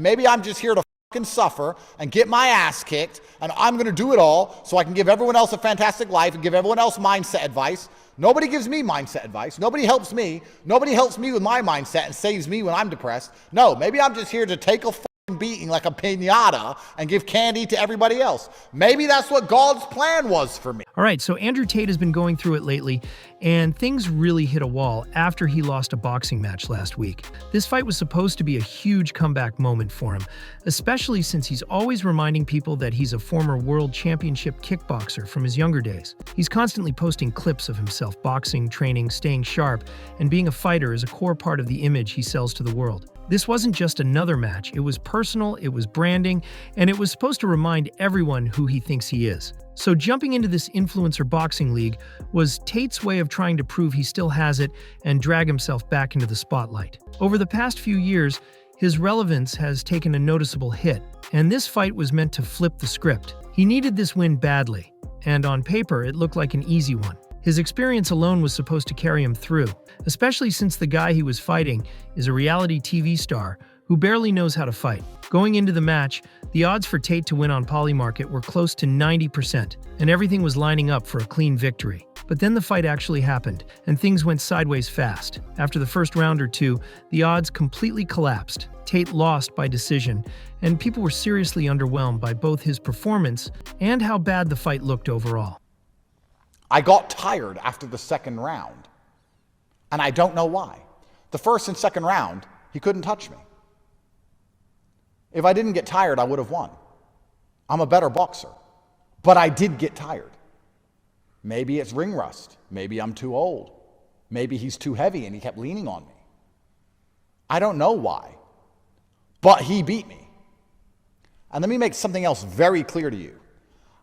And maybe I'm just here to fucking suffer and get my ass kicked, and I'm going to do it all so I can give everyone else a fantastic life and give everyone else mindset advice. Nobody gives me mindset advice. Nobody helps me. Nobody helps me with my mindset and saves me when I'm depressed. No, maybe I'm just here to take a beating like a piñata and give candy to everybody else. Maybe that's what God's plan was for me. All right, so Andrew Tate has been going through it lately, and things really hit a wall after he lost a boxing match last week. This fight was supposed to be a huge comeback moment for him, especially since he's always reminding people that he's a former world championship kickboxer from his younger days. He's constantly posting clips of himself boxing, training, staying sharp, and being a fighter is a core part of the image he sells to the world. This wasn't just another match, it was personal, it was branding, and it was supposed to remind everyone who he thinks he is. So jumping into this influencer boxing league was Tate's way of trying to prove he still has it and drag himself back into the spotlight. Over the past few years, his relevance has taken a noticeable hit, and this fight was meant to flip the script. He needed this win badly, and on paper it looked like an easy one. His experience alone was supposed to carry him through, especially since the guy he was fighting is a reality TV star who barely knows how to fight. Going into the match, the odds for Tate to win on Polymarket were close to 90%, and everything was lining up for a clean victory. But then the fight actually happened, and things went sideways fast. After the first round or two, the odds completely collapsed. Tate lost by decision, and people were seriously underwhelmed by both his performance and how bad the fight looked overall. I got tired after the second round, and I don't know why. The first and second round, he couldn't touch me. If I didn't get tired, I would have won. I'm a better boxer, but I did get tired. Maybe it's ring rust. Maybe I'm too old. Maybe he's too heavy and he kept leaning on me. I don't know why, but he beat me. And let me make something else very clear to you.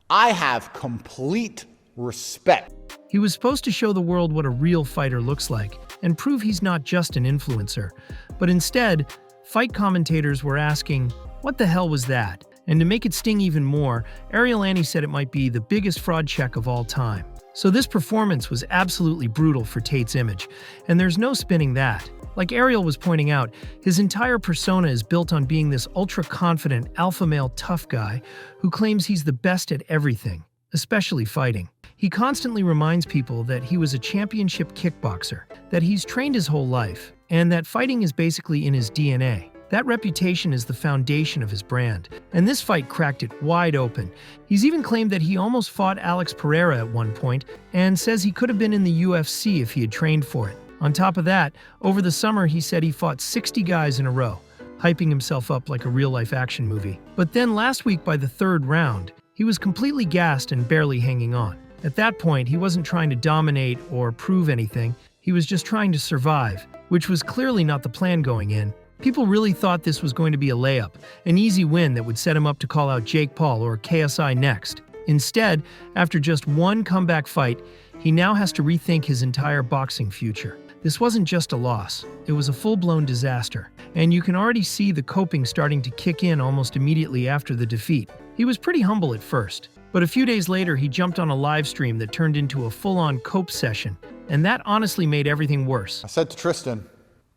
I have complete respect. He was supposed to show the world what a real fighter looks like and prove he's not just an influencer. But instead, fight commentators were asking, what the hell was that? And to make it sting even more, Ariel Annie said it might be the biggest fraud check of all time. So this performance was absolutely brutal for Tate's image, and there's no spinning that. Like Ariel was pointing out, his entire persona is built on being this ultra-confident, alpha male tough guy who claims he's the best at everything, especially fighting. He constantly reminds people that he was a championship kickboxer, that he's trained his whole life, and that fighting is basically in his DNA. That reputation is the foundation of his brand, and this fight cracked it wide open. He's even claimed that he almost fought Alex Pereira at one point, and says he could have been in the UFC if he had trained for it. On top of that, over the summer he said he fought 60 guys in a row, hyping himself up like a real-life action movie. But then last week by the third round, he was completely gassed and barely hanging on. At that point, he wasn't trying to dominate or prove anything, he was just trying to survive, which was clearly not the plan going in. People really thought this was going to be a layup, an easy win that would set him up to call out Jake Paul or KSI next. Instead, after just one comeback fight, he now has to rethink his entire boxing future. This wasn't just a loss, it was a full-blown disaster, and you can already see the coping starting to kick in almost immediately after the defeat. He was pretty humble at first, but a few days later he jumped on a live stream that turned into a full-on cope session, and that honestly made everything worse. I said to Tristan,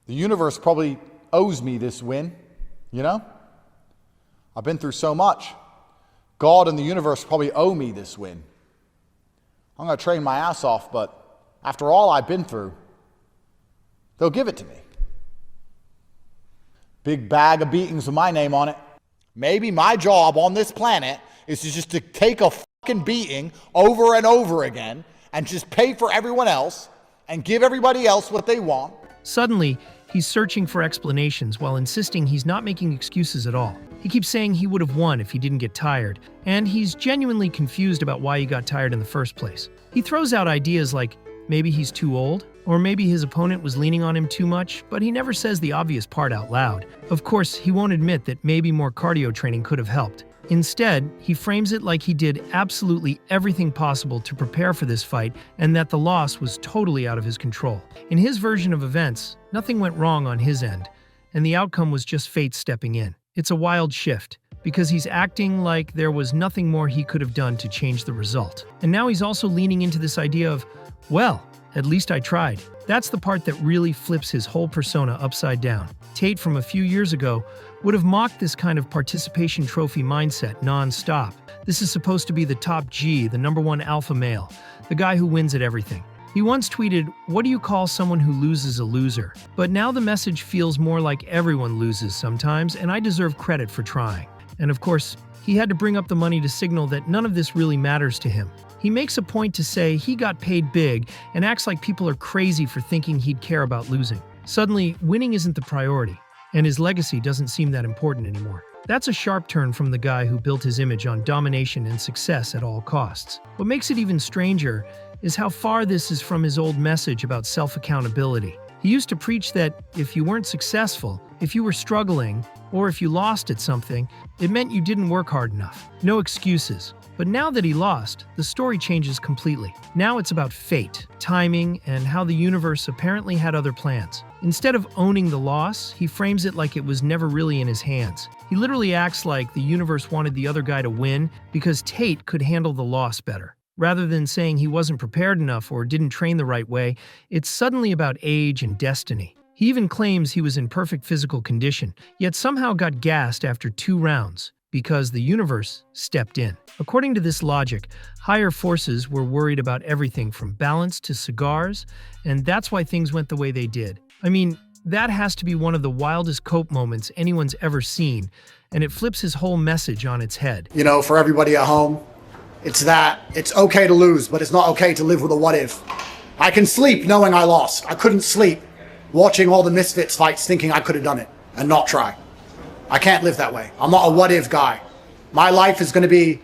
the universe probably owes me this win, you know? I've been through so much. God and the universe probably owe me this win. I'm going to train my ass off, but after all I've been through, they'll give it to me. Big bag of beatings with my name on it. Maybe my job on this planet is just to take a fucking beating over and over again and just pay for everyone else and give everybody else what they want. Suddenly, he's searching for explanations while insisting he's not making excuses at all. He keeps saying he would have won if he didn't get tired, and he's genuinely confused about why he got tired in the first place. He throws out ideas like maybe he's too old, or maybe his opponent was leaning on him too much, but he never says the obvious part out loud. Of course, he won't admit that maybe more cardio training could have helped. Instead, he frames it like he did absolutely everything possible to prepare for this fight and that the loss was totally out of his control. In his version of events, nothing went wrong on his end, and the outcome was just fate stepping in. It's a wild shift, because he's acting like there was nothing more he could have done to change the result. And now he's also leaning into this idea of, well, at least I tried. That's the part that really flips his whole persona upside down. Tate from a few years ago would have mocked this kind of participation trophy mindset non-stop. This is supposed to be the top G, the #1 alpha male, the guy who wins at everything. He once tweeted, "What do you call someone who loses a loser?" But now the message feels more like everyone loses sometimes, and I deserve credit for trying. And of course, he had to bring up the money to signal that none of this really matters to him. He makes a point to say he got paid big and acts like people are crazy for thinking he'd care about losing. Suddenly, winning isn't the priority, and his legacy doesn't seem that important anymore. That's a sharp turn from the guy who built his image on domination and success at all costs. What makes it even stranger is how far this is from his old message about self-accountability. He used to preach that if you weren't successful, if you were struggling, or if you lost at something, it meant you didn't work hard enough. No excuses. But now that he lost, the story changes completely. Now it's about fate, timing, and how the universe apparently had other plans. Instead of owning the loss, he frames it like it was never really in his hands. He literally acts like the universe wanted the other guy to win because Tate could handle the loss better. Rather than saying he wasn't prepared enough or didn't train the right way, it's suddenly about age and destiny. He even claims he was in perfect physical condition, yet somehow got gassed after 2 rounds because the universe stepped in. According to this logic, higher forces were worried about everything from balance to cigars, and that's why things went the way they did. I mean, that has to be one of the wildest cope moments anyone's ever seen, and it flips his whole message on its head. You know, for everybody at home, it's okay to lose, but it's not okay to live with a what if. I can sleep knowing I lost. I couldn't sleep watching all the Misfits fights thinking I could have done it and not try. I can't live that way. I'm not a what if guy. My life is going to be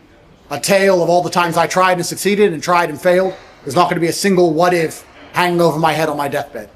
a tale of all the times I tried and succeeded and tried and failed. There's not going to be a single what if hanging over my head on my deathbed.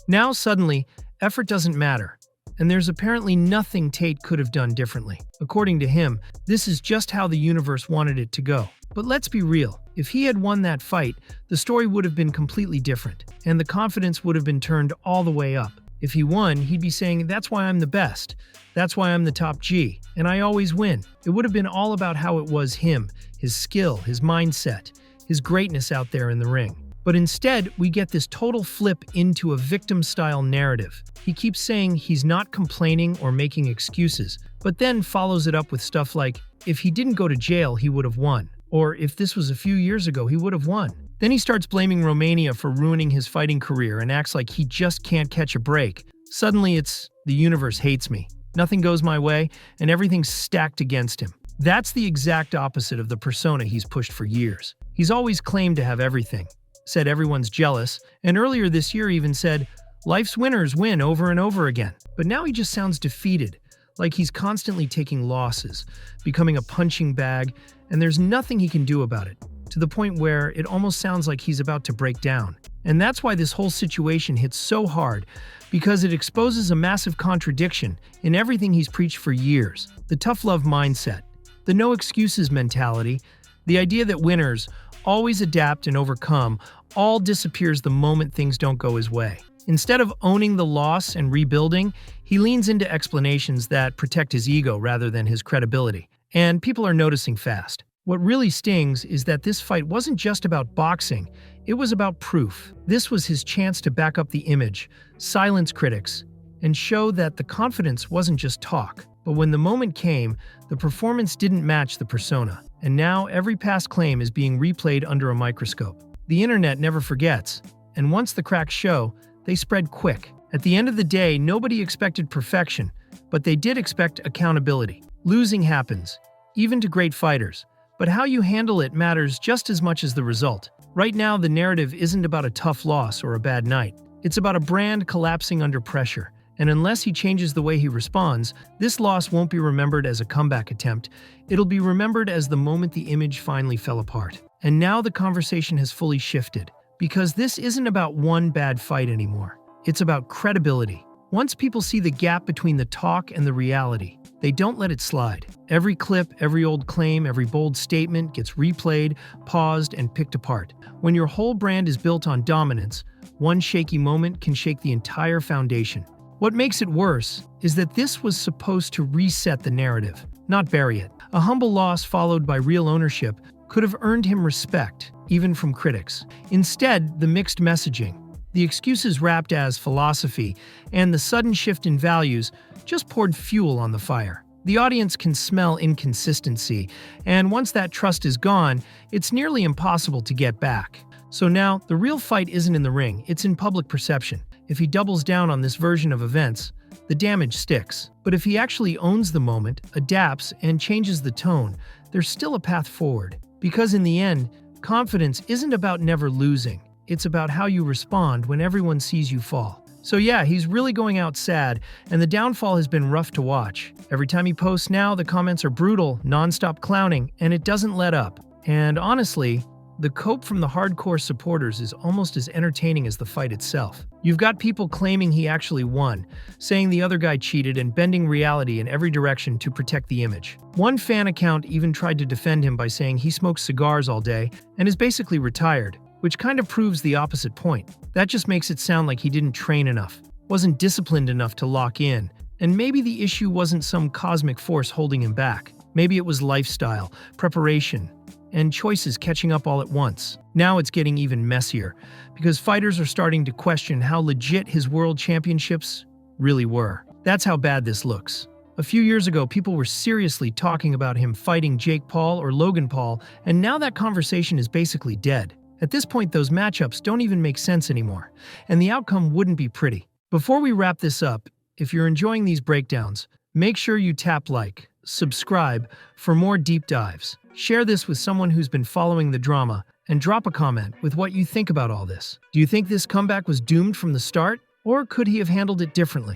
Now suddenly, effort doesn't matter. And there's apparently nothing Tate could have done differently. According to him, this is just how the universe wanted it to go. But let's be real. If he had won that fight, the story would have been completely different, and the confidence would have been turned all the way up. If he won, he'd be saying, "That's why I'm the best. That's why I'm the top G, and I always win." It would have been all about how it was him, his skill, his mindset, his greatness out there in the ring. But instead, we get this total flip into a victim-style narrative. He keeps saying he's not complaining or making excuses, but then follows it up with stuff like, if he didn't go to jail, he would have won. Or if this was a few years ago, he would have won. Then he starts blaming Romania for ruining his fighting career and acts like he just can't catch a break. Suddenly it's, the universe hates me. Nothing goes my way, and everything's stacked against him. That's the exact opposite of the persona he's pushed for years. He's always claimed to have everything, said everyone's jealous, and earlier this year even said, life's winners win over and over again. But now he just sounds defeated, like he's constantly taking losses, becoming a punching bag, and there's nothing he can do about it, to the point where it almost sounds like he's about to break down. And that's why this whole situation hits so hard, because it exposes a massive contradiction in everything he's preached for years. The tough love mindset, the no excuses mentality, the idea that winners always adapt and overcome, all disappears the moment things don't go his way. Instead of owning the loss and rebuilding, he leans into explanations that protect his ego rather than his credibility. And people are noticing fast. What really stings is that this fight wasn't just about boxing, it was about proof. This was his chance to back up the image, silence critics, and show that the confidence wasn't just talk. But when the moment came, the performance didn't match the persona. And now every past claim is being replayed under a microscope. The internet never forgets, and once the cracks show, they spread quick. At the end of the day, nobody expected perfection, but they did expect accountability. Losing happens, even to great fighters, but how you handle it matters just as much as the result. Right now, the narrative isn't about a tough loss or a bad night. It's about a brand collapsing under pressure. And unless he changes the way he responds, this loss won't be remembered as a comeback attempt. It'll be remembered as the moment the image finally fell apart. And now the conversation has fully shifted, because this isn't about one bad fight anymore. It's about credibility. Once people see the gap between the talk and the reality, they don't let it slide. Every clip, every old claim, every bold statement gets replayed, paused, and picked apart. When your whole brand is built on dominance, one shaky moment can shake the entire foundation. What makes it worse is that this was supposed to reset the narrative, not bury it. A humble loss followed by real ownership could have earned him respect, even from critics. Instead, the mixed messaging, The excuses wrapped as philosophy and the sudden shift in values just poured fuel on the fire. The audience can smell inconsistency, and once that trust is gone, it's nearly impossible to get back. So now, the real fight isn't in the ring, it's in public perception. If he doubles down on this version of events, the damage sticks. But if he actually owns the moment, adapts, and changes the tone, there's still a path forward. Because in the end, confidence isn't about never losing. It's about how you respond when everyone sees you fall. So yeah, he's really going out sad, and the downfall has been rough to watch. Every time he posts now, the comments are brutal, non-stop clowning, and it doesn't let up. And honestly, the cope from the hardcore supporters is almost as entertaining as the fight itself. You've got people claiming he actually won, saying the other guy cheated and bending reality in every direction to protect the image. One fan account even tried to defend him by saying he smokes cigars all day and is basically retired, which kind of proves the opposite point. That just makes it sound like he didn't train enough, wasn't disciplined enough to lock in, and maybe the issue wasn't some cosmic force holding him back. Maybe it was lifestyle, preparation, and choices catching up all at once. Now it's getting even messier, because fighters are starting to question how legit his world championships really were. That's how bad this looks. A few years ago, people were seriously talking about him fighting Jake Paul or Logan Paul, and now that conversation is basically dead. At this point, those matchups don't even make sense anymore, and the outcome wouldn't be pretty. Before we wrap this up, if you're enjoying these breakdowns, make sure you tap like, subscribe for more deep dives. Share this with someone who's been following the drama, and drop a comment with what you think about all this. Do you think this comeback was doomed from the start, or could he have handled it differently?